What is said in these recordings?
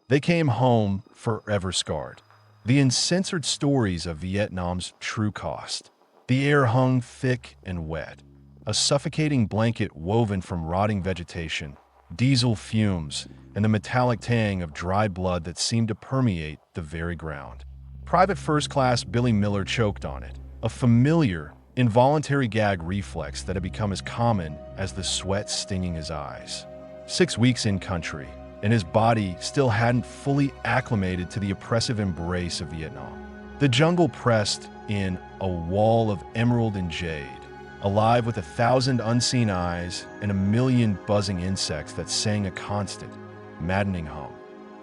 They came home forever scarred. The uncensored stories of Vietnam's true cost. The air hung thick and wet, a suffocating blanket woven from rotting vegetation, diesel fumes, and the metallic tang of dried blood that seemed to permeate the very ground. Private First Class Billy Miller choked on it, a familiar, involuntary gag reflex that had become as common as the sweat stinging his eyes. 6 weeks in country, and his body still hadn't fully acclimated to the oppressive embrace of Vietnam. The jungle pressed in a wall of emerald and jade, alive with 1,000 unseen eyes and 1,000,000 buzzing insects that sang a constant, maddening hum.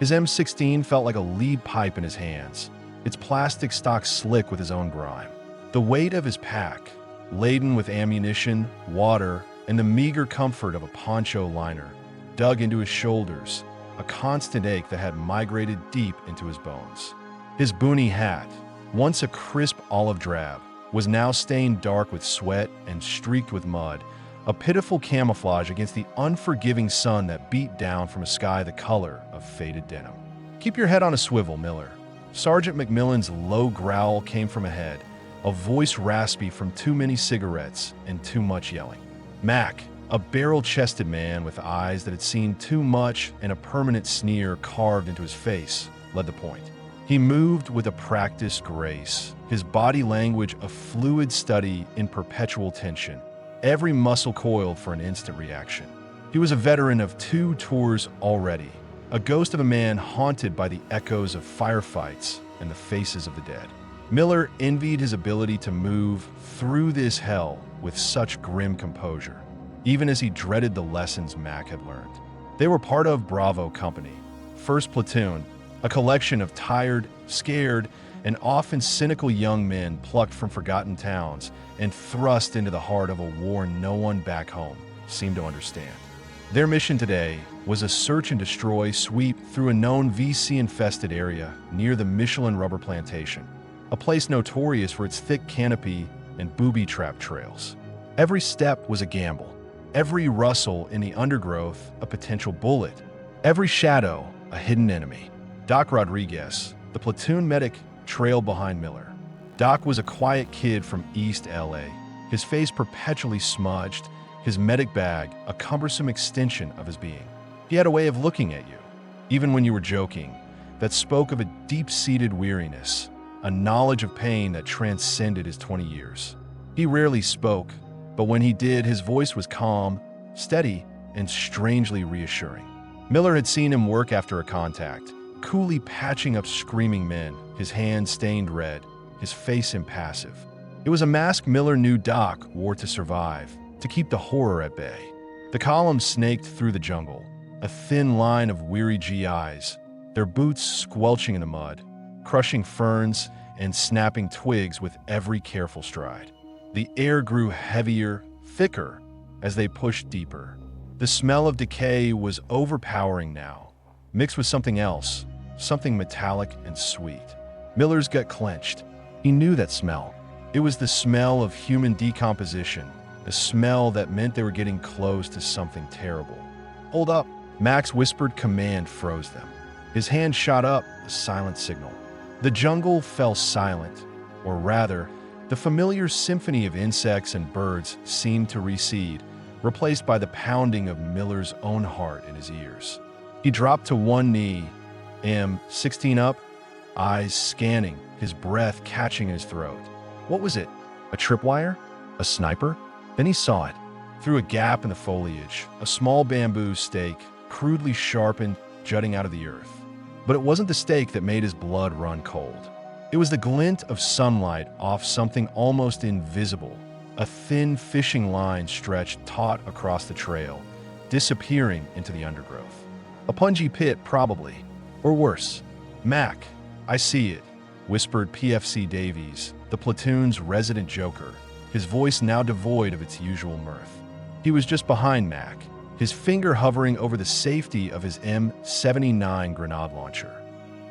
His M16 felt like a lead pipe in his hands, its plastic stock slick with his own grime. The weight of his pack, laden with ammunition, water, and the meager comfort of a poncho liner, dug into his shoulders, a constant ache that had migrated deep into his bones. His boonie hat, once a crisp olive drab, was now stained dark with sweat and streaked with mud, a pitiful camouflage against the unforgiving sun that beat down from a sky the color of faded denim. "Keep your head on a swivel, Miller." Sergeant McMillan's low growl came from ahead, a voice raspy from too many cigarettes and too much yelling. Mac, a barrel-chested man with eyes that had seen too much and a permanent sneer carved into his face, led the point. He moved with a practiced grace, his body language a fluid study in perpetual tension, every muscle coiled for an instant reaction. He was a veteran of 2 tours already, a ghost of a man haunted by the echoes of firefights and the faces of the dead. Miller envied his ability to move through this hell with such grim composure, even as he dreaded the lessons Mac had learned. They were part of Bravo Company, 1st Platoon, a collection of tired, scared, and often cynical young men plucked from forgotten towns and thrust into the heart of a war no one back home seemed to understand. Their mission today was a search and destroy sweep through a known VC-infested area near the Michelin rubber plantation, a place notorious for its thick canopy and booby trap trails. Every step was a gamble, every rustle in the undergrowth a potential bullet, every shadow a hidden enemy. Doc Rodriguez, the platoon medic, trailed behind Miller. Doc was a quiet kid from East LA, his face perpetually smudged, his medic bag a cumbersome extension of his being. He had a way of looking at you, even when you were joking, that spoke of a deep-seated weariness, a knowledge of pain that transcended his 20 years. He rarely spoke, but when he did, his voice was calm, steady, and strangely reassuring. Miller had seen him work after a contact, coolly patching up screaming men, his hands stained red, his face impassive. It was a mask Miller knew Doc wore to survive, to keep the horror at bay. The column snaked through the jungle, a thin line of weary GIs, their boots squelching in the mud, crushing ferns and snapping twigs with every careful stride. The air grew heavier, thicker, as they pushed deeper. The smell of decay was overpowering now, mixed with something else, something metallic and sweet. Miller's gut clenched. He knew that smell. It was the smell of human decomposition, the smell that meant they were getting close to something terrible. "Hold up!" Mac's whispered command froze them. His hand shot up, a silent signal. The jungle fell silent, or rather, the familiar symphony of insects and birds seemed to recede, replaced by the pounding of Miller's own heart in his ears. He dropped to one knee, M16 up, eyes scanning, his breath catching in his throat. What was it? A tripwire? A sniper? Then he saw it. Through a gap in the foliage, a small bamboo stake, crudely sharpened, jutting out of the earth. But it wasn't the stake that made his blood run cold. It was the glint of sunlight off something almost invisible, a thin fishing line stretched taut across the trail, disappearing into the undergrowth. A punji pit, probably. Or worse. "Mac, I see it," whispered PFC Davies, the platoon's resident joker, his voice now devoid of its usual mirth. He was just behind Mac, his finger hovering over the safety of his M79 grenade launcher.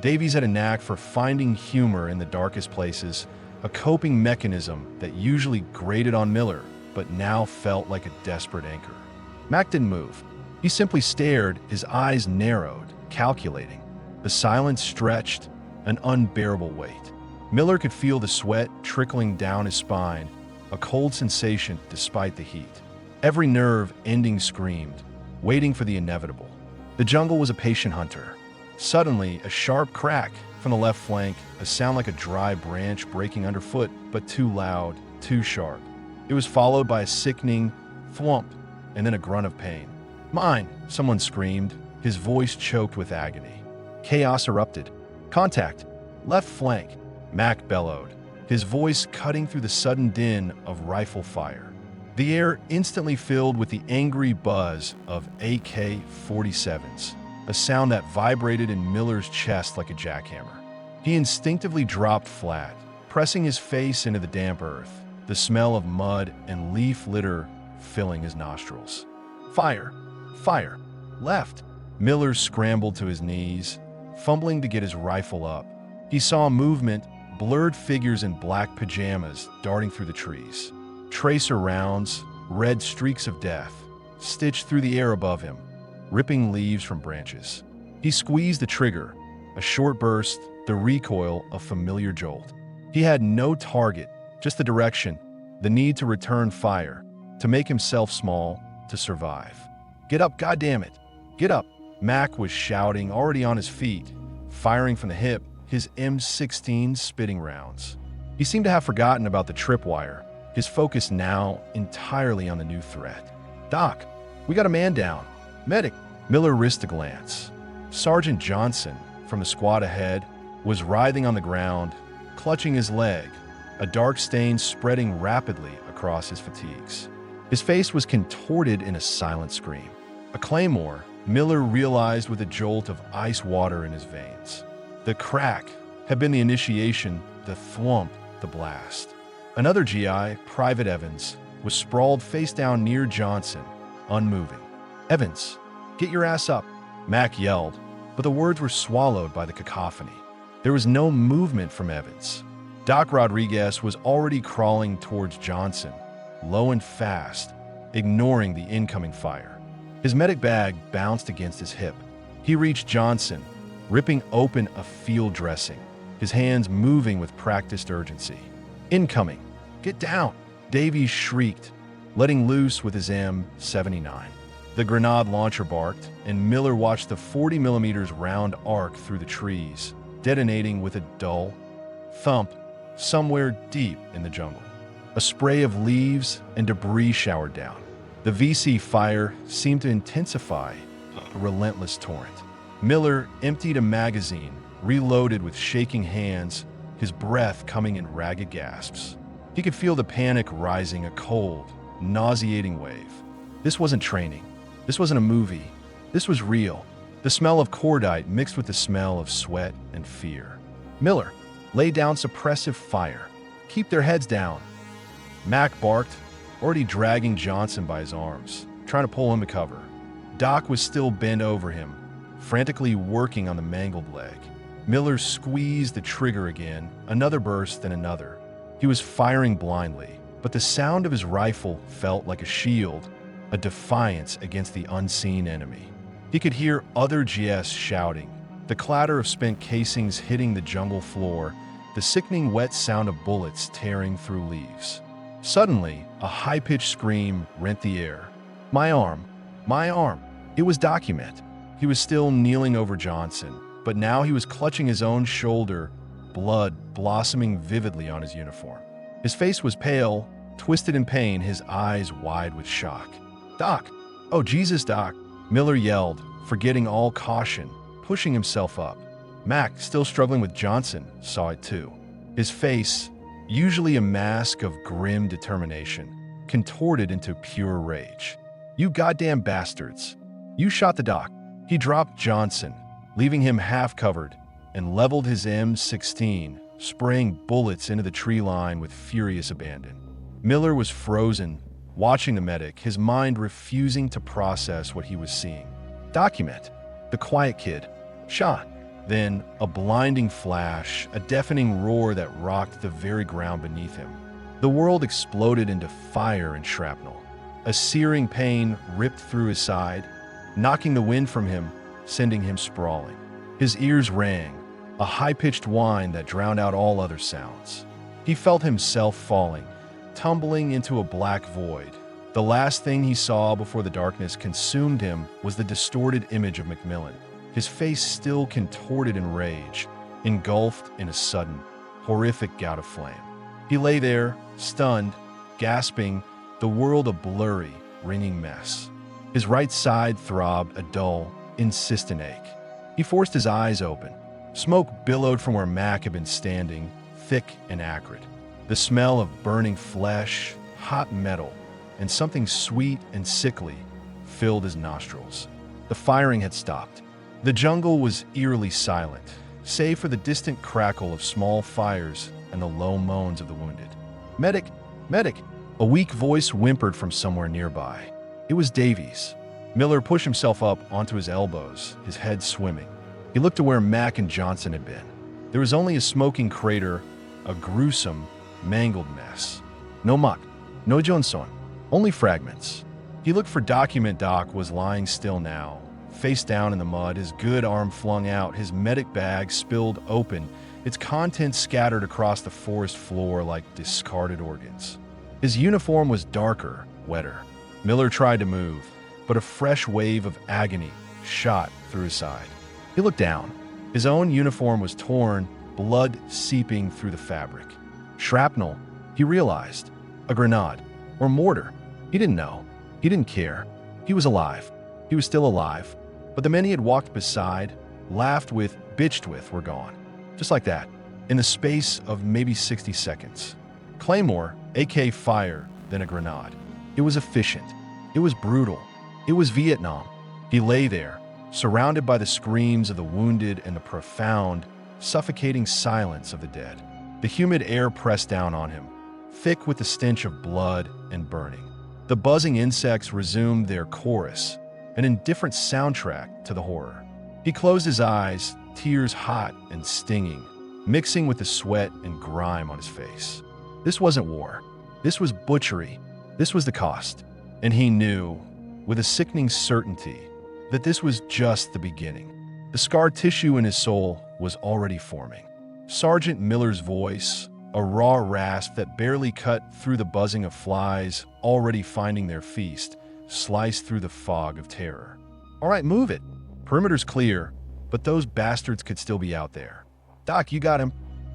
Davies had a knack for finding humor in the darkest places, a coping mechanism that usually grated on Miller, but now felt like a desperate anchor. Mac didn't move. He simply stared, his eyes narrowed, calculating. The silence stretched, an unbearable weight. Miller could feel the sweat trickling down his spine, a cold sensation despite the heat. Every nerve ending screamed, waiting for the inevitable. The jungle was a patient hunter. Suddenly, a sharp crack from the left flank, a sound like a dry branch breaking underfoot, but too loud, too sharp. It was followed by a sickening thwomp, and then a grunt of pain. "Mine!" someone screamed, his voice choked with agony. Chaos erupted. "Contact! Left flank!" Mac bellowed, his voice cutting through the sudden din of rifle fire. The air instantly filled with the angry buzz of AK-47s, a sound that vibrated in Miller's chest like a jackhammer. He instinctively dropped flat, pressing his face into the damp earth, the smell of mud and leaf litter filling his nostrils. "Fire! Fire! Left!" Miller scrambled to his knees, fumbling to get his rifle up. He saw movement, blurred figures in black pajamas darting through the trees. Tracer rounds, red streaks of death, stitched through the air above him, ripping leaves from branches. He squeezed the trigger, a short burst, the recoil of familiar jolt. He had no target, just the direction, the need to return fire, to make himself small, to survive. "Get up, goddammit! Get up!" Mac was shouting, already on his feet, firing from the hip, his M16 spitting rounds. He seemed to have forgotten about the tripwire, his focus now entirely on the new threat. "Doc, we got a man down. Medic!" Miller risked a glance. Sergeant Johnson, from the squad ahead, was writhing on the ground, clutching his leg, a dark stain spreading rapidly across his fatigues. His face was contorted in a silent scream. A claymore, Miller realized with a jolt of ice water in his veins. The crack had been the initiation, the thwomp, the blast. Another GI, Private Evans, was sprawled face down near Johnson, unmoving. "Evans, get your ass up," Mac yelled, but the words were swallowed by the cacophony. There was no movement from Evans. Doc Rodriguez was already crawling towards Johnson, low and fast, ignoring the incoming fire. His medic bag bounced against his hip. He reached Johnson, ripping open a field dressing, his hands moving with practiced urgency. "Incoming! Get down!" Davies shrieked, letting loose with his M79. The grenade launcher barked, and Miller watched the 40mm round arc through the trees, detonating with a dull thump somewhere deep in the jungle. A spray of leaves and debris showered down. The VC fire seemed to intensify, a relentless torrent. Miller emptied a magazine, reloaded with shaking hands, his breath coming in ragged gasps. He could feel the panic rising, a cold, nauseating wave. This wasn't training. This wasn't a movie. This was real. The smell of cordite mixed with the smell of sweat and fear. "Miller, lay down suppressive fire. Keep their heads down." Mac barked, already dragging Johnson by his arms, trying to pull him to cover. Doc was still bent over him, frantically working on the mangled leg. Miller squeezed the trigger again, another burst, then another. He was firing blindly, but the sound of his rifle felt like a shield, a defiance against the unseen enemy. He could hear other GS shouting, the clatter of spent casings hitting the jungle floor, the sickening wet sound of bullets tearing through leaves. Suddenly, a high-pitched scream rent the air. "My arm! My arm!" It was Document. He was still kneeling over Johnson, but now he was clutching his own shoulder, blood blossoming vividly on his uniform. His face was pale, twisted in pain, his eyes wide with shock. "Doc! Oh, Jesus, Doc!" Miller yelled, forgetting all caution, pushing himself up. Mac, still struggling with Johnson, saw it too. His face, usually a mask of grim determination, contorted into pure rage. "You goddamn bastards! You shot the doc!" He dropped Johnson, leaving him half-covered, and leveled his M16, spraying bullets into the tree line with furious abandon. Miller was frozen, watching the medic, his mind refusing to process what he was seeing. Document. The quiet kid. Shot. Then, a blinding flash, a deafening roar that rocked the very ground beneath him. The world exploded into fire and shrapnel. A searing pain ripped through his side, knocking the wind from him, sending him sprawling. His ears rang, a high-pitched whine that drowned out all other sounds. He felt himself falling, tumbling into a black void. The last thing he saw before the darkness consumed him was the distorted image of Macmillan, his face still contorted in rage, engulfed in a sudden, horrific gout of flame. He lay there, stunned, gasping, the world a blurry, ringing mess. His right side throbbed a dull, insistent ache. He forced his eyes open. Smoke billowed from where Mac had been standing, thick and acrid. The smell of burning flesh, hot metal, and something sweet and sickly filled his nostrils. The firing had stopped. The jungle was eerily silent, save for the distant crackle of small fires and the low moans of the wounded. "Medic! Medic!" A weak voice whimpered from somewhere nearby. It was Davies. Miller pushed himself up onto his elbows, his head swimming. He looked to where Mac and Johnson had been. There was only a smoking crater, a gruesome, mangled mess. No Mac, no Johnson, only fragments. He looked for Document. Doc was lying still now, face down in the mud, his good arm flung out, his medic bag spilled open, its contents scattered across the forest floor like discarded organs. His uniform was darker, wetter. Miller tried to move, but a fresh wave of agony shot through his side. He looked down. His own uniform was torn, blood seeping through the fabric. Shrapnel, he realized. A grenade. Or mortar. He didn't know. He didn't care. He was alive. He was still alive. But the men he had walked beside, laughed with, bitched with, were gone. Just like that, in the space of maybe 60 seconds. Claymore, AK fire, then a grenade. It was efficient. It was brutal. It was Vietnam. He lay there, surrounded by the screams of the wounded and the profound, suffocating silence of the dead. The humid air pressed down on him, thick with the stench of blood and burning. The buzzing insects resumed their chorus, an indifferent soundtrack to the horror. He closed his eyes, tears hot and stinging, mixing with the sweat and grime on his face. This wasn't war. This was butchery. This was the cost. And he knew, with a sickening certainty, that this was just the beginning. The scar tissue in his soul was already forming. Sergeant Miller's voice, a raw rasp that barely cut through the buzzing of flies already finding their feast, sliced through the fog of terror. "All right, move it. Perimeter's clear, but those bastards could still be out there. Doc, you got him."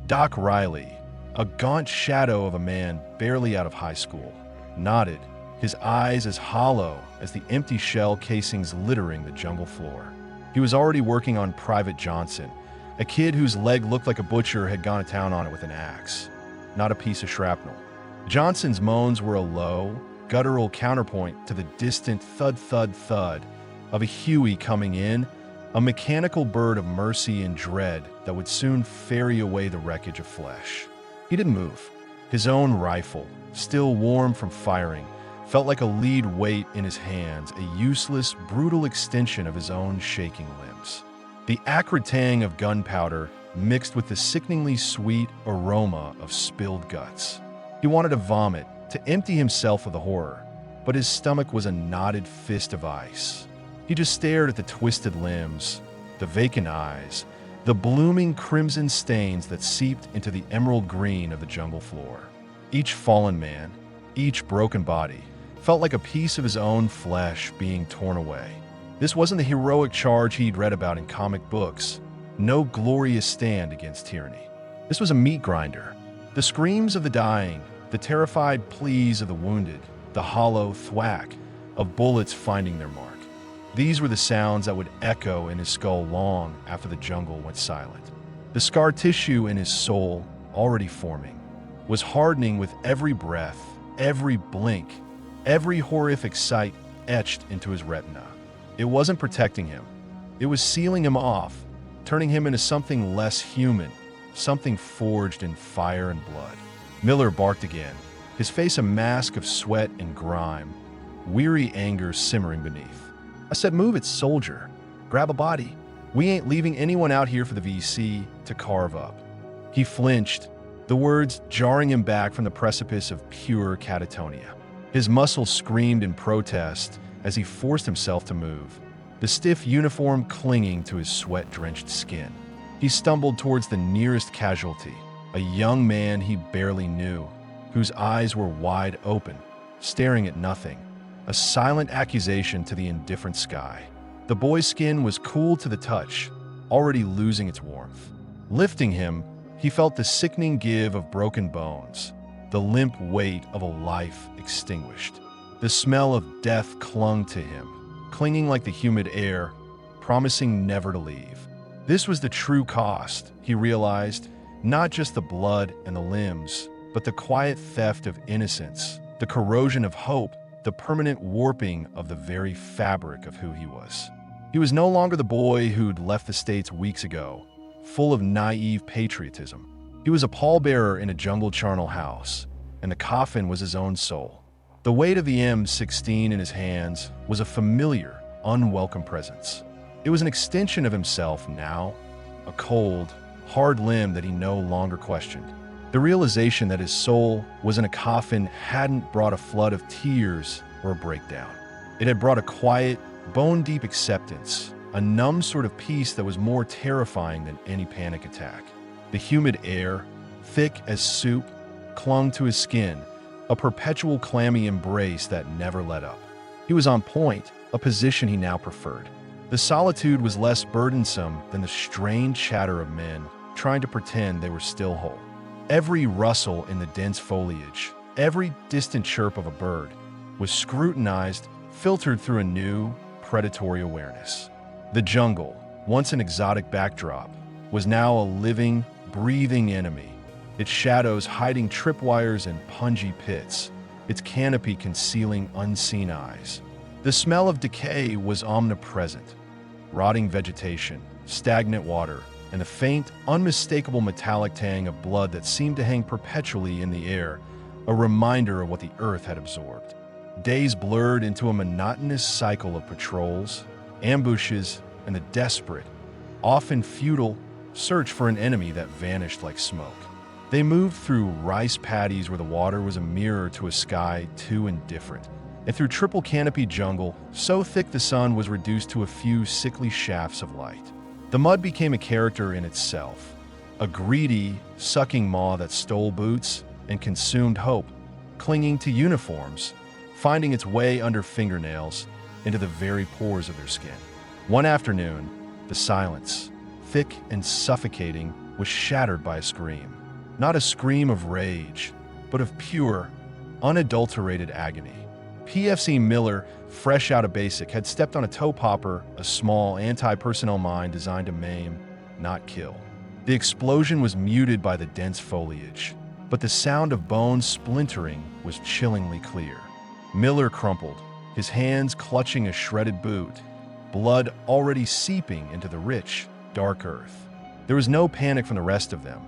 Doc Riley, a gaunt shadow of a man barely out of high school, nodded, his eyes as hollow as the empty shell casings littering the jungle floor. He was already working on Private Johnson, a kid whose leg looked like a butcher had gone to town on it with an axe, not a piece of shrapnel. Johnson's moans were a low, guttural counterpoint to the distant thud-thud-thud of a Huey coming in, a mechanical bird of mercy and dread that would soon ferry away the wreckage of flesh. He didn't move. His own rifle, still warm from firing, felt like a lead weight in his hands, a useless, brutal extension of his own shaking limbs. The acrid tang of gunpowder mixed with the sickeningly sweet aroma of spilled guts. He wanted to vomit, to empty himself of the horror, but his stomach was a knotted fist of ice. He just stared at the twisted limbs, the vacant eyes, the blooming crimson stains that seeped into the emerald green of the jungle floor. Each fallen man, each broken body, felt like a piece of his own flesh being torn away. This wasn't the heroic charge he'd read about in comic books, no glorious stand against tyranny. This was a meat grinder. The screams of the dying, the terrified pleas of the wounded, the hollow thwack of bullets finding their mark. These were the sounds that would echo in his skull long after the jungle went silent. The scar tissue in his soul, already forming, was hardening with every breath, every blink, every horrific sight etched into his retina. It wasn't protecting him. It was sealing him off, turning him into something less human, something forged in fire and blood. Miller barked again, his face a mask of sweat and grime, weary anger simmering beneath. "I said move it, soldier. Grab a body. We ain't leaving anyone out here for the VC to carve up." He flinched, the words jarring him back from the precipice of pure catatonia. His muscles screamed in protest as he forced himself to move. the stiff uniform clinging to his sweat-drenched skin. He stumbled towards the nearest casualty, a young man he barely knew, whose eyes were wide open, staring at nothing, a silent accusation to the indifferent sky. The boy's skin was cool to the touch, already losing its warmth. Lifting him, he felt the sickening give of broken bones, the limp weight of a life extinguished. The smell of death clung to him, clinging like the humid air, promising never to leave. This was the true cost, he realized, not just the blood and the limbs, but the quiet theft of innocence, the corrosion of hope, the permanent warping of the very fabric of who he was. He was no longer the boy who'd left the States weeks ago, full of naive patriotism. He was a pallbearer in a jungle charnel house, and the coffin was his own soul. The weight of the M16 in his hands was a familiar, unwelcome presence. It was an extension of himself now, a cold, hard limb that he no longer questioned. The realization that his soul was in a coffin hadn't brought a flood of tears or a breakdown. It had brought a quiet, bone-deep acceptance, a numb sort of peace that was more terrifying than any panic attack. The humid air, thick as soup, clung to his skin, a perpetual clammy embrace that never let up. He was on point, a position he now preferred. The solitude was less burdensome than the strained chatter of men trying to pretend they were still whole. Every rustle in the dense foliage, every distant chirp of a bird, was scrutinized, filtered through a new, predatory awareness. The jungle, once an exotic backdrop, was now a living, breathing enemy, its shadows hiding tripwires and pungy pits, its canopy concealing unseen eyes. The smell of decay was omnipresent. Rotting vegetation, stagnant water, and the faint, unmistakable metallic tang of blood that seemed to hang perpetually in the air, a reminder of what the earth had absorbed. Days blurred into a monotonous cycle of patrols, ambushes, and the desperate, often futile, search for an enemy that vanished like smoke. They moved through rice paddies where the water was a mirror to a sky too indifferent, and through triple canopy jungle so thick the sun was reduced to a few sickly shafts of light. The mud became a character in itself, a greedy, sucking maw that stole boots and consumed hope, clinging to uniforms, finding its way under fingernails into the very pores of their skin. One afternoon, the silence, thick and suffocating, was shattered by a scream. Not a scream of rage, but of pure, unadulterated agony. PFC Miller, fresh out of basic, had stepped on a toe popper, a small anti-personnel mine designed to maim, not kill. The explosion was muted by the dense foliage, but the sound of bones splintering was chillingly clear. Miller crumpled, his hands clutching a shredded boot, blood already seeping into the rich, dark earth. There was no panic from the rest of them,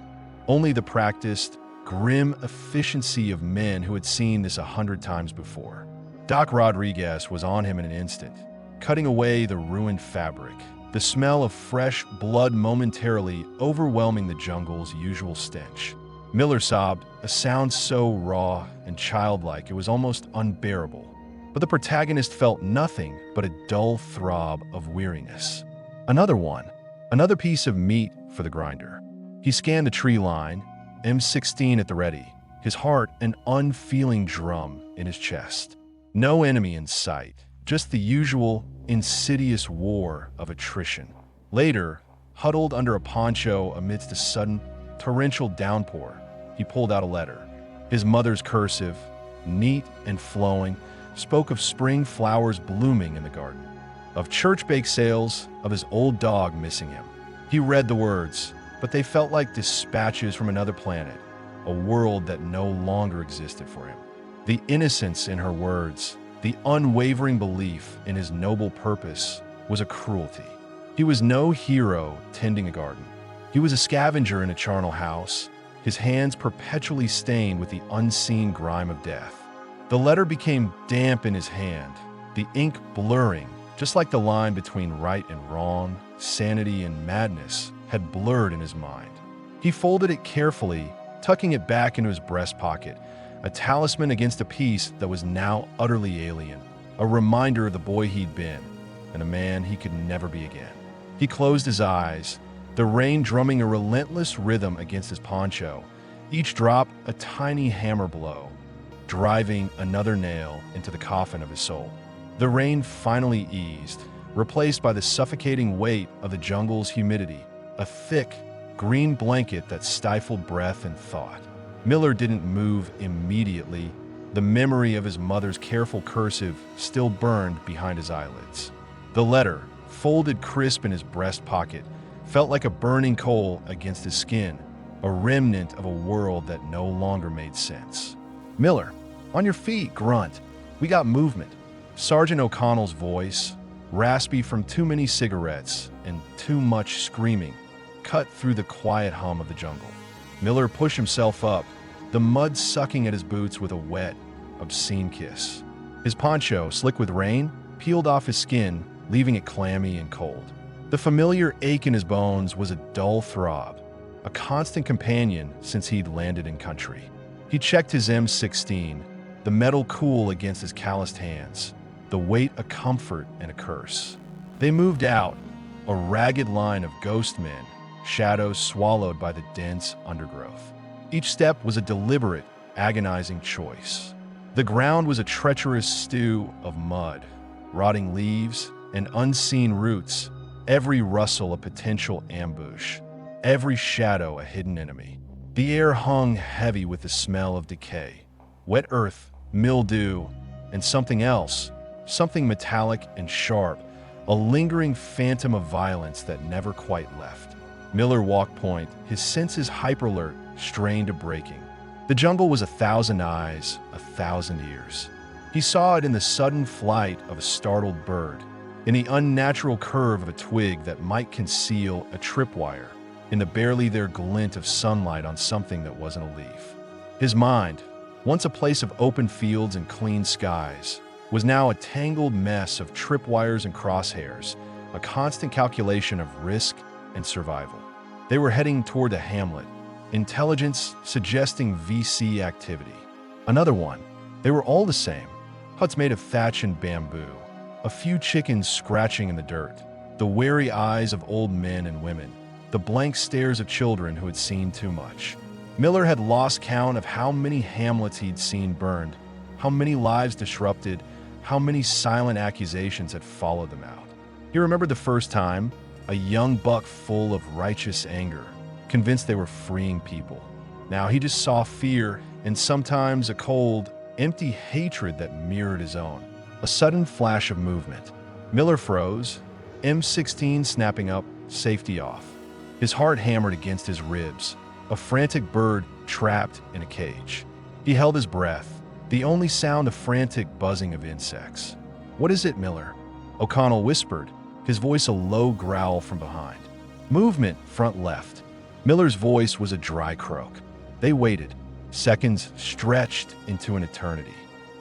only the practiced, grim efficiency of men who had seen this 100 times before. Doc Rodriguez was on him in an instant, cutting away the ruined fabric, the smell of fresh blood momentarily overwhelming the jungle's usual stench. Miller sobbed, a sound so raw and childlike it was almost unbearable. But the protagonist felt nothing but a dull throb of weariness. Another one, another piece of meat for the grinder. He scanned the tree line, M16 at the ready, his heart an unfeeling drum in his chest. No enemy in sight, just the usual, insidious war of attrition. Later, huddled under a poncho amidst a sudden, torrential downpour, he pulled out a letter. His mother's cursive, neat and flowing, spoke of spring flowers blooming in the garden, of church bake sales, of his old dog missing him. He read the words, but they felt like dispatches from another planet, a world that no longer existed for him. The innocence in her words, the unwavering belief in his noble purpose, was a cruelty. He was no hero tending a garden. He was a scavenger in a charnel house, his hands perpetually stained with the unseen grime of death. The letter became damp in his hand, the ink blurring, just like the line between right and wrong, sanity and madness had blurred in his mind. He folded it carefully, tucking it back into his breast pocket, a talisman against a peace that was now utterly alien, a reminder of the boy he'd been, and a man he could never be again. He closed his eyes, the rain drumming a relentless rhythm against his poncho, each drop a tiny hammer blow, driving another nail into the coffin of his soul. The rain finally eased, replaced by the suffocating weight of the jungle's humidity, a thick, green blanket that stifled breath and thought. Miller didn't move immediately. The memory of his mother's careful cursive still burned behind his eyelids. The letter, folded crisp in his breast pocket, felt like a burning coal against his skin, a remnant of a world that no longer made sense. "Miller, on your feet, grunt. We got movement." Sergeant O'Connell's voice, raspy from too many cigarettes and too much screaming, cut through the quiet hum of the jungle. Miller pushed himself up, the mud sucking at his boots with a wet, obscene kiss. His poncho, slick with rain, peeled off his skin, leaving it clammy and cold. The familiar ache in his bones was a dull throb, a constant companion since he'd landed in country. He checked his M16, the metal cool against his calloused hands, the weight a comfort and a curse. They moved out, a ragged line of ghost men, shadows swallowed by the dense undergrowth. Each step was a deliberate, agonizing choice. The ground was a treacherous stew of mud, rotting leaves, and unseen roots, every rustle a potential ambush, every shadow a hidden enemy. The air hung heavy with the smell of decay, wet earth, mildew, and something else, something metallic and sharp, a lingering phantom of violence that never quite left. Miller walked point, his senses hyper-alert, strained to breaking. The jungle was 1,000 eyes, 1,000 ears. He saw it in the sudden flight of a startled bird, in the unnatural curve of a twig that might conceal a tripwire, in the barely there glint of sunlight on something that wasn't a leaf. His mind, once a place of open fields and clean skies, was now a tangled mess of tripwires and crosshairs, a constant calculation of risk and survival. They were heading toward a hamlet, intelligence suggesting VC activity. Another one. They were all the same. Huts made of thatch and bamboo, a few chickens scratching in the dirt, the wary eyes of old men and women, the blank stares of children who had seen too much. Miller had lost count of how many hamlets he'd seen burned, how many lives disrupted, how many silent accusations had followed them out. He remembered the first time, a young buck full of righteous anger, convinced they were freeing people. Now he just saw fear and sometimes a cold, empty hatred that mirrored his own. A sudden flash of movement. Miller froze, M16 snapping up, safety off. His heart hammered against his ribs, a frantic bird trapped in a cage. He held his breath, the only sound a frantic buzzing of insects. "What is it, Miller?" O'Connell whispered, his voice a low growl from behind. "Movement, front left." Miller's voice was a dry croak. They waited. Seconds stretched into an eternity.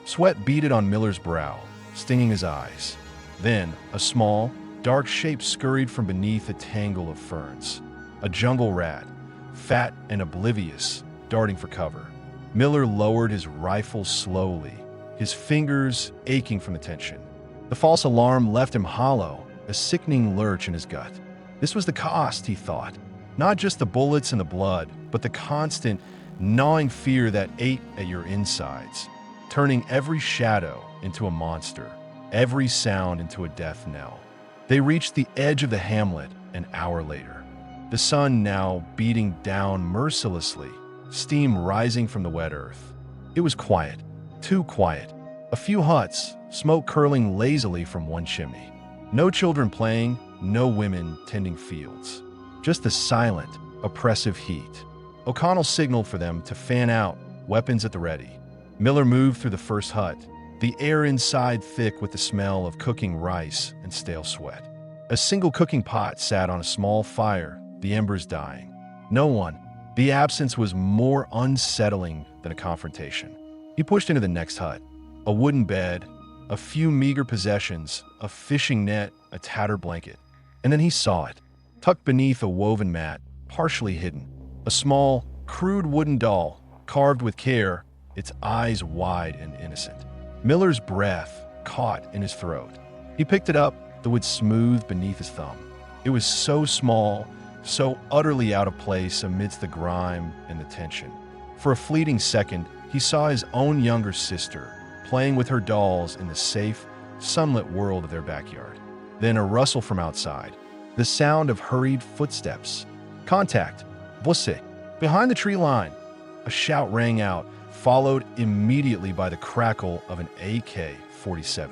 Sweat beaded on Miller's brow, stinging his eyes. Then, a small, dark shape scurried from beneath a tangle of ferns. A jungle rat, fat and oblivious, darting for cover. Miller lowered his rifle slowly, his fingers aching from the tension. The false alarm left him hollow, a sickening lurch in his gut. This was the cost, he thought. Not just the bullets and the blood, but the constant, gnawing fear that ate at your insides, turning every shadow into a monster, every sound into a death knell. They reached the edge of the hamlet an hour later. The sun now beating down mercilessly, steam rising from the wet earth. It was quiet, too quiet. A few huts, smoke curling lazily from one chimney. No children playing, no women tending fields. Just the silent, oppressive heat. O'Connell signaled for them to fan out, weapons at the ready. Miller moved through the first hut, the air inside thick with the smell of cooking rice and stale sweat. A single cooking pot sat on a small fire, the embers dying. No one. The absence was more unsettling than a confrontation. He pushed into the next hut. A wooden bed, a few meager possessions, a fishing net, a tattered blanket. And then he saw it, tucked beneath a woven mat, partially hidden. A small, crude wooden doll, carved with care, its eyes wide and innocent. Miller's breath caught in his throat. He picked it up, the wood smooth beneath his thumb. It was so small, so utterly out of place amidst the grime and the tension. For a fleeting second, he saw his own younger sister playing with her dolls in the safe, sunlit world of their backyard. Then a rustle from outside, the sound of hurried footsteps. Contact! Você! Behind the tree line! A shout rang out, followed immediately by the crackle of an AK-47.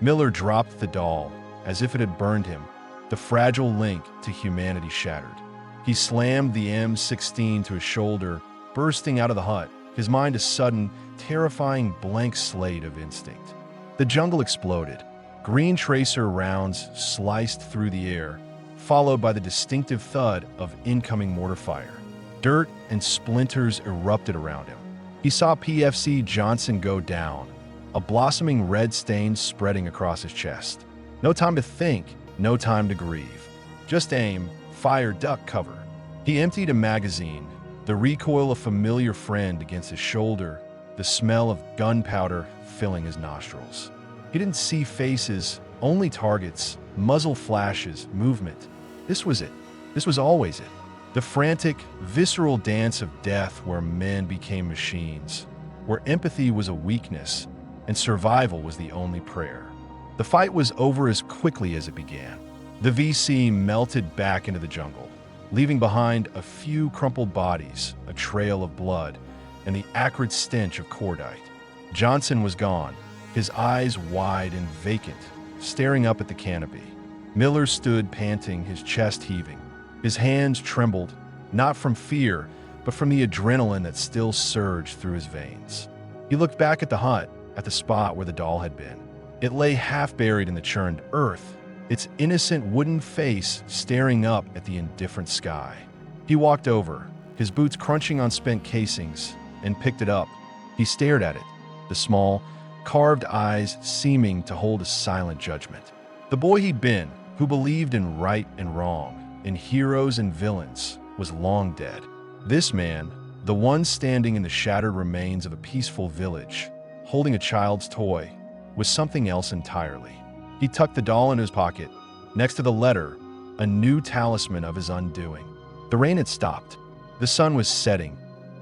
Miller dropped the doll as if it had burned him, the fragile link to humanity shattered. He slammed the M16 to his shoulder, bursting out of the hut, his mind a sudden, terrifying blank slate of instinct. The jungle exploded. Green tracer rounds sliced through the air, followed by the distinctive thud of incoming mortar fire. Dirt and splinters erupted around him. He saw PFC Johnson go down, a blossoming red stain spreading across his chest. No time to think, no time to grieve. Just aim, fire, duck, cover. He emptied a magazine, the recoil of familiar friend against his shoulder, the smell of gunpowder filling his nostrils. He didn't see faces, only targets, muzzle flashes, movement. This was it. This was always it. The frantic, visceral dance of death where men became machines, where empathy was a weakness and survival was the only prayer. The fight was over as quickly as it began. The VC melted back into the jungle, leaving behind a few crumpled bodies, a trail of blood, and the acrid stench of cordite. Johnson was gone, his eyes wide and vacant, staring up at the canopy. Miller stood panting, his chest heaving. His hands trembled, not from fear, but from the adrenaline that still surged through his veins. He looked back at the hut, at the spot where the doll had been. It lay half buried in the churned earth, its innocent wooden face staring up at the indifferent sky. He walked over, his boots crunching on spent casings, and picked it up. He stared at it, the small, carved eyes seeming to hold a silent judgment. The boy he'd been, who believed in right and wrong, in heroes and villains, was long dead. This man, the one standing in the shattered remains of a peaceful village, holding a child's toy, was something else entirely. He tucked the doll in his pocket, next to the letter, a new talisman of his undoing. The rain had stopped. The sun was setting,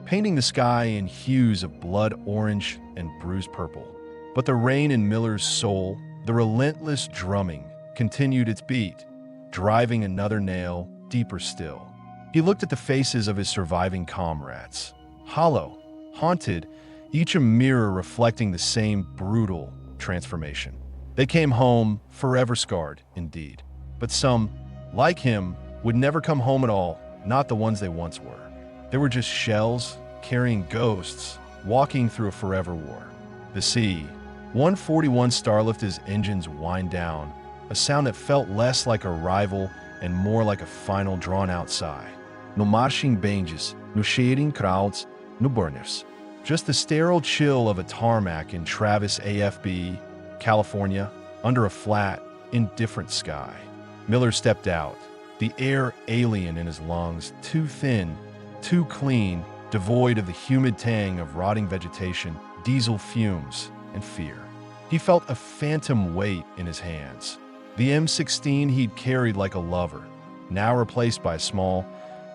painting the sky in hues of blood orange and bruised purple. But the rain in Miller's soul, the relentless drumming, continued its beat, driving another nail deeper still. He looked at the faces of his surviving comrades, hollow, haunted, each a mirror reflecting the same brutal transformation. They came home forever scarred, indeed. But some, like him, would never come home at all, not the ones they once were. They were just shells, carrying ghosts, walking through a forever war. The sea, 141 Starlift's engines wind down, a sound that felt less like a rival and more like a final drawn-out sigh. No marching bands, no shading crowds, no burners. Just the sterile chill of a tarmac in Travis AFB, California, under a flat, indifferent sky. Miller stepped out, the air alien in his lungs, too thin, too clean, devoid of the humid tang of rotting vegetation, diesel fumes, and fear. He felt a phantom weight in his hands. The M16 he'd carried like a lover, now replaced by a small,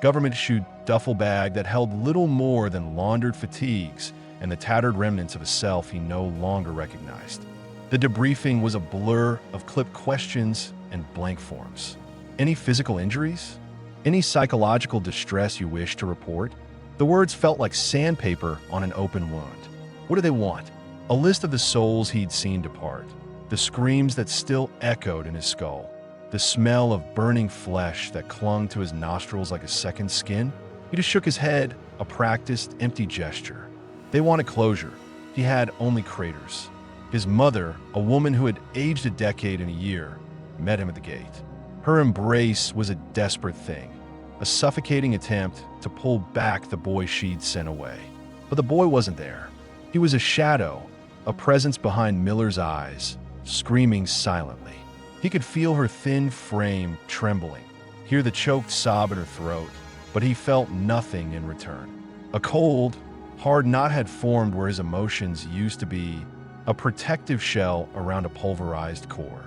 government-issued duffel bag that held little more than laundered fatigues and the tattered remnants of a self he no longer recognized. The debriefing was a blur of clipped questions and blank forms. Any physical injuries? Any psychological distress you wish to report? The words felt like sandpaper on an open wound. What do they want? A list of the souls he'd seen depart, the screams that still echoed in his skull, the smell of burning flesh that clung to his nostrils like a second skin. He just shook his head, a practiced, empty gesture. They wanted closure. He had only craters. His mother, a woman who had aged a decade in a year, met him at the gate. Her embrace was a desperate thing, a suffocating attempt to pull back the boy she'd sent away. But the boy wasn't there. He was a shadow, a presence behind Miller's eyes, screaming silently. He could feel her thin frame trembling, hear the choked sob in her throat, but he felt nothing in return. A cold, hard knot had formed where his emotions used to be, a protective shell around a pulverized core.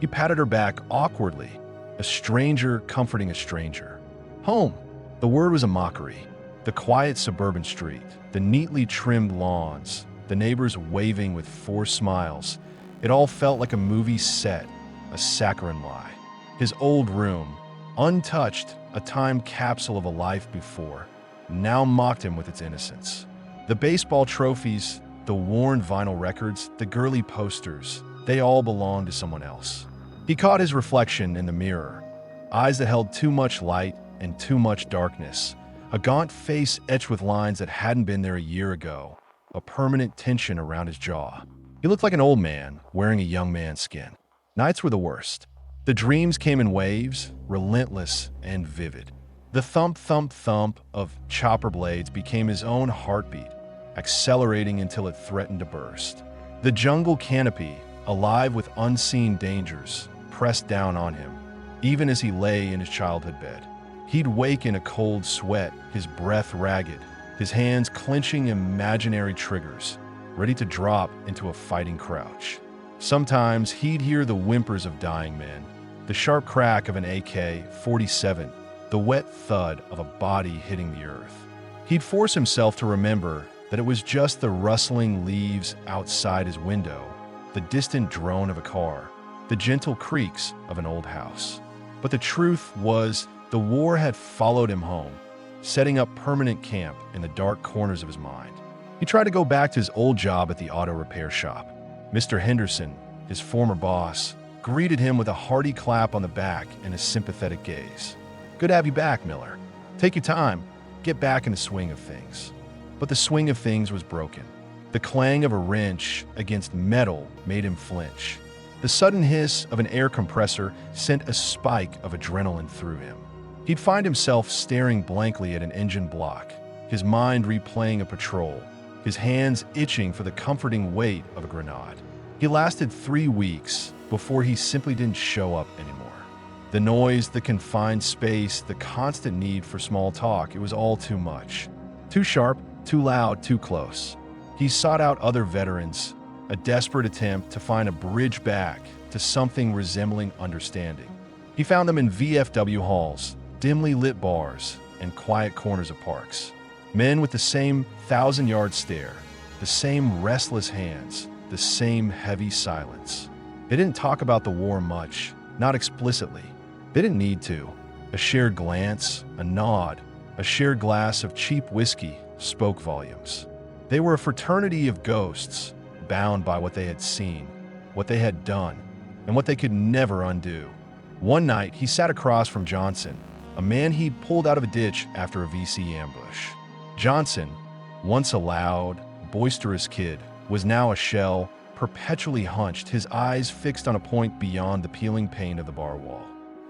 He patted her back awkwardly, a stranger comforting a stranger. Home. The word was a mockery. The quiet suburban street, the neatly trimmed lawns, the neighbors waving with forced smiles. It all felt like a movie set, a saccharine lie. His old room, untouched, a time capsule of a life before, now mocked him with its innocence. The baseball trophies, the worn vinyl records, the girly posters, they all belonged to someone else. He caught his reflection in the mirror, eyes that held too much light and too much darkness, a gaunt face etched with lines that hadn't been there a year ago, a permanent tension around his jaw. He looked like an old man wearing a young man's skin. Nights were the worst. The dreams came in waves, relentless and vivid. The thump, thump, thump of chopper blades became his own heartbeat, accelerating until it threatened to burst. The jungle canopy, alive with unseen dangers, pressed down on him, even as he lay in his childhood bed. He'd wake in a cold sweat, his breath ragged, his hands clenching imaginary triggers, ready to drop into a fighting crouch. Sometimes he'd hear the whimpers of dying men, the sharp crack of an AK-47, the wet thud of a body hitting the earth. He'd force himself to remember that it was just the rustling leaves outside his window, the distant drone of a car, the gentle creaks of an old house. But the truth was, the war had followed him home, setting up permanent camp in the dark corners of his mind. He tried to go back to his old job at the auto repair shop. Mr. Henderson, his former boss, greeted him with a hearty clap on the back and a sympathetic gaze. "Good to have you back, Miller. Take your time. Get back in the swing of things." But the swing of things was broken. The clang of a wrench against metal made him flinch. The sudden hiss of an air compressor sent a spike of adrenaline through him. He'd find himself staring blankly at an engine block, his mind replaying a patrol, his hands itching for the comforting weight of a grenade. He lasted 3 weeks before he simply didn't show up anymore. The noise, the confined space, the constant need for small talk, it was all too much. Too sharp, too loud, too close. He sought out other veterans, a desperate attempt to find a bridge back to something resembling understanding. He found them in VFW halls, dimly lit bars, and quiet corners of parks. Men with the same 1,000-yard stare, the same restless hands, the same heavy silence. They didn't talk about the war much, not explicitly. They didn't need to. A shared glance, a nod, a shared glass of cheap whiskey spoke volumes. They were a fraternity of ghosts, bound by what they had seen, what they had done, and what they could never undo. One night, he sat across from Johnson, a man he'd pulled out of a ditch after a VC ambush. Johnson, once a loud, boisterous kid, was now a shell, perpetually hunched, his eyes fixed on a point beyond the peeling paint of the bar wall.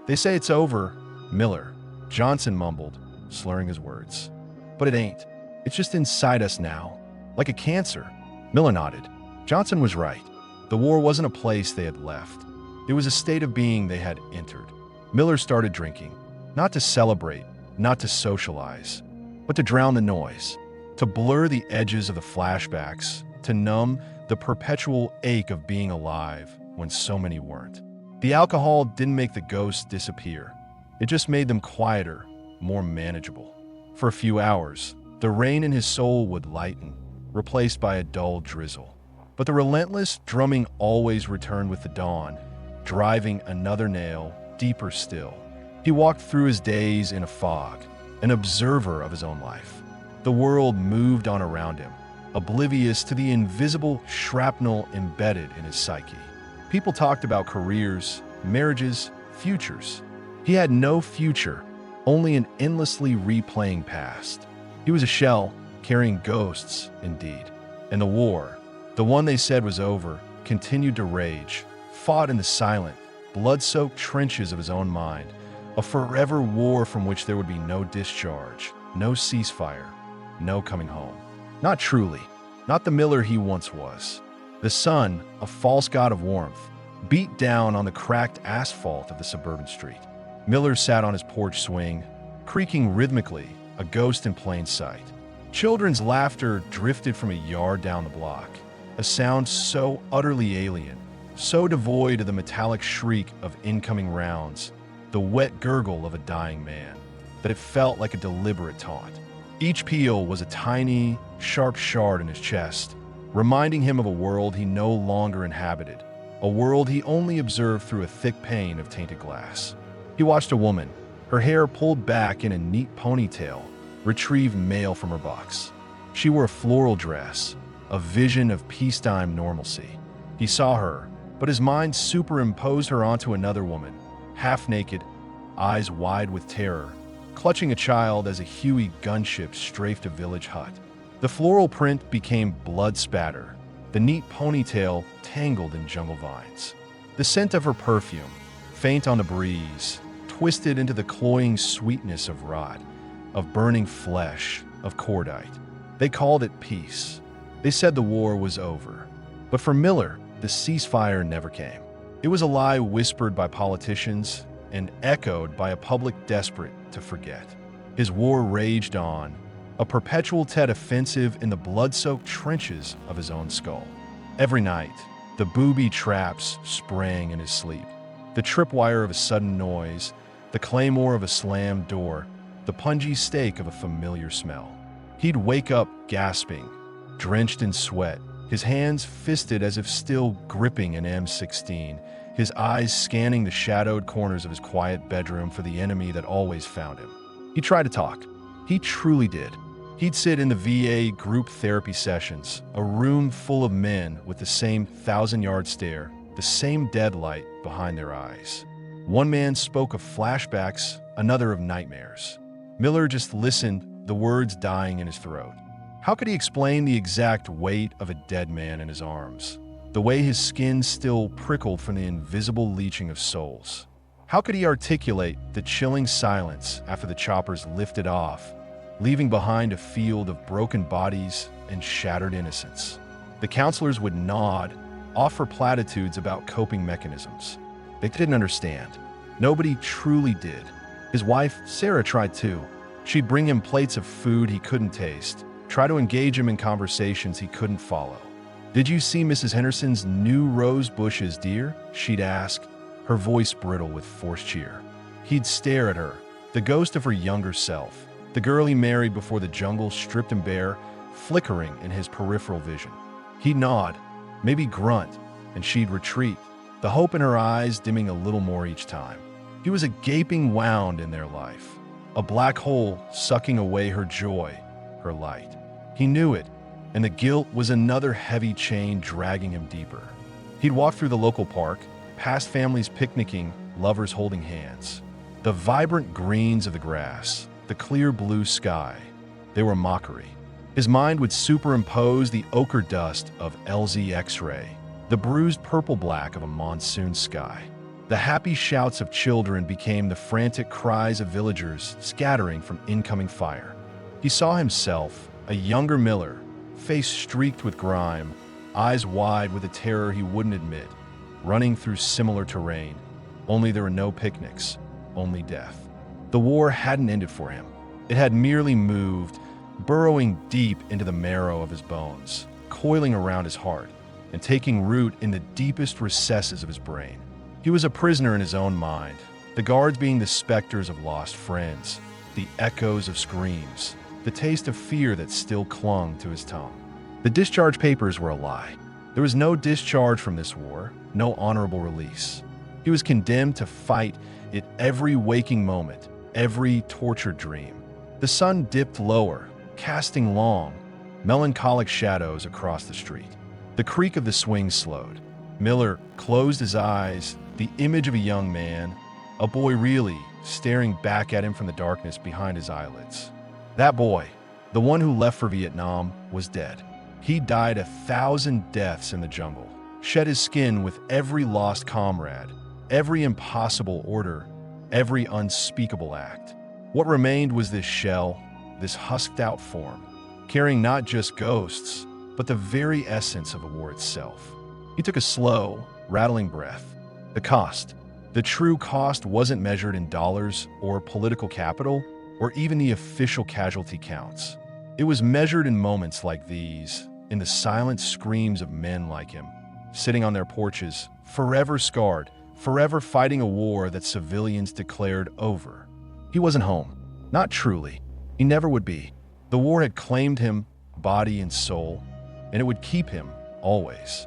"They say it's over, Miller," Johnson mumbled, slurring his words. "But it ain't. It's just inside us now, like a cancer." Miller nodded. Johnson was right. The war wasn't a place they had left. It was a state of being they had entered. Miller started drinking, not to celebrate, not to socialize, but to drown the noise, to blur the edges of the flashbacks, to numb the perpetual ache of being alive when so many weren't. The alcohol didn't make the ghosts disappear. It just made them quieter, more manageable. For a few hours, the rain in his soul would lighten, replaced by a dull drizzle. But the relentless drumming always returned with the dawn, driving another nail deeper still. He walked through his days in a fog, an observer of his own life. The world moved on around him, oblivious to the invisible shrapnel embedded in his psyche. People talked about careers, marriages, futures. He had no future, only an endlessly replaying past. He was a shell, carrying ghosts, indeed. And the war, the one they said was over, continued to rage, fought in the silent, blood-soaked trenches of his own mind, a forever war from which there would be no discharge, no ceasefire, no coming home. Not truly, not the Miller he once was. The sun, a false god of warmth, beat down on the cracked asphalt of the suburban street. Miller sat on his porch swing, creaking rhythmically, a ghost in plain sight. Children's laughter drifted from a yard down the block, a sound so utterly alien, so devoid of the metallic shriek of incoming rounds, the wet gurgle of a dying man, that it felt like a deliberate taunt. Each peal was a tiny, sharp shard in his chest, reminding him of a world he no longer inhabited, a world he only observed through a thick pane of tainted glass. He watched a woman, her hair pulled back in a neat ponytail, retrieve mail from her box. She wore a floral dress, a vision of peacetime normalcy. He saw her, but his mind superimposed her onto another woman, half-naked, eyes wide with terror, clutching a child as a Huey gunship strafed a village hut. The floral print became blood spatter, the neat ponytail tangled in jungle vines. The scent of her perfume, faint on the breeze, twisted into the cloying sweetness of rot, of burning flesh, of cordite. They called it peace. They said the war was over. But for Miller, the ceasefire never came. It was a lie whispered by politicians and echoed by a public desperate to forget. His war raged on, a perpetual Tet offensive in the blood-soaked trenches of his own skull. Every night, the booby traps sprang in his sleep. The tripwire of a sudden noise, the claymore of a slammed door, the pungy steak of a familiar smell. He'd wake up gasping, drenched in sweat, his hands fisted as if still gripping an M16, his eyes scanning the shadowed corners of his quiet bedroom for the enemy that always found him. He tried to talk. He truly did. He'd sit in the VA group therapy sessions, a room full of men with the same 1,000-yard stare, the same dead light behind their eyes. One man spoke of flashbacks, another of nightmares. Miller just listened, the words dying in his throat. How could he explain the exact weight of a dead man in his arms? The way his skin still prickled from the invisible leeching of souls? How could he articulate the chilling silence after the choppers lifted off, leaving behind a field of broken bodies and shattered innocence? The counselors would nod, offer platitudes about coping mechanisms. They didn't understand. Nobody truly did. His wife, Sarah, tried too. She'd bring him plates of food he couldn't taste, try to engage him in conversations he couldn't follow. "Did you see Mrs. Henderson's new rose bushes, dear?" she'd ask, her voice brittle with forced cheer. He'd stare at her, the ghost of her younger self, the girl he married before the jungle stripped him bare, flickering in his peripheral vision. He'd nod, maybe grunt, and she'd retreat, the hope in her eyes dimming a little more each time. He was a gaping wound in their life, a black hole sucking away her joy, her light. He knew it, and the guilt was another heavy chain dragging him deeper. He'd walk through the local park, past families picnicking, lovers holding hands. The vibrant greens of the grass, the clear blue sky, they were mockery. His mind would superimpose the ochre dust of LZ X-ray, the bruised purple-black of a monsoon sky. The happy shouts of children became the frantic cries of villagers scattering from incoming fire. He saw himself, a younger Miller, face streaked with grime, eyes wide with a terror he wouldn't admit, running through similar terrain. Only there were no picnics, only death. The war hadn't ended for him. It had merely moved, burrowing deep into the marrow of his bones, coiling around his heart, and taking root in the deepest recesses of his brain. He was a prisoner in his own mind, the guards being the specters of lost friends, the echoes of screams, the taste of fear that still clung to his tongue. The discharge papers were a lie. There was no discharge from this war, no honorable release. He was condemned to fight it every waking moment, every tortured dream. The sun dipped lower, casting long, melancholic shadows across the street. The creak of the swing slowed. Miller closed his eyes, the image of a young man, a boy really, staring back at him from the darkness behind his eyelids. That boy, the one who left for Vietnam, was dead. He died 1,000 deaths in the jungle, shed his skin with every lost comrade, every impossible order, every unspeakable act. What remained was this shell, this husked-out form, carrying not just ghosts, but the very essence of the war itself. He took a slow, rattling breath. The cost. The true cost wasn't measured in dollars or political capital or even the official casualty counts. It was measured in moments like these, in the silent screams of men like him, sitting on their porches, forever scarred, forever fighting a war that civilians declared over. He wasn't home. Not truly. He never would be. The war had claimed him, body and soul, and it would keep him, always.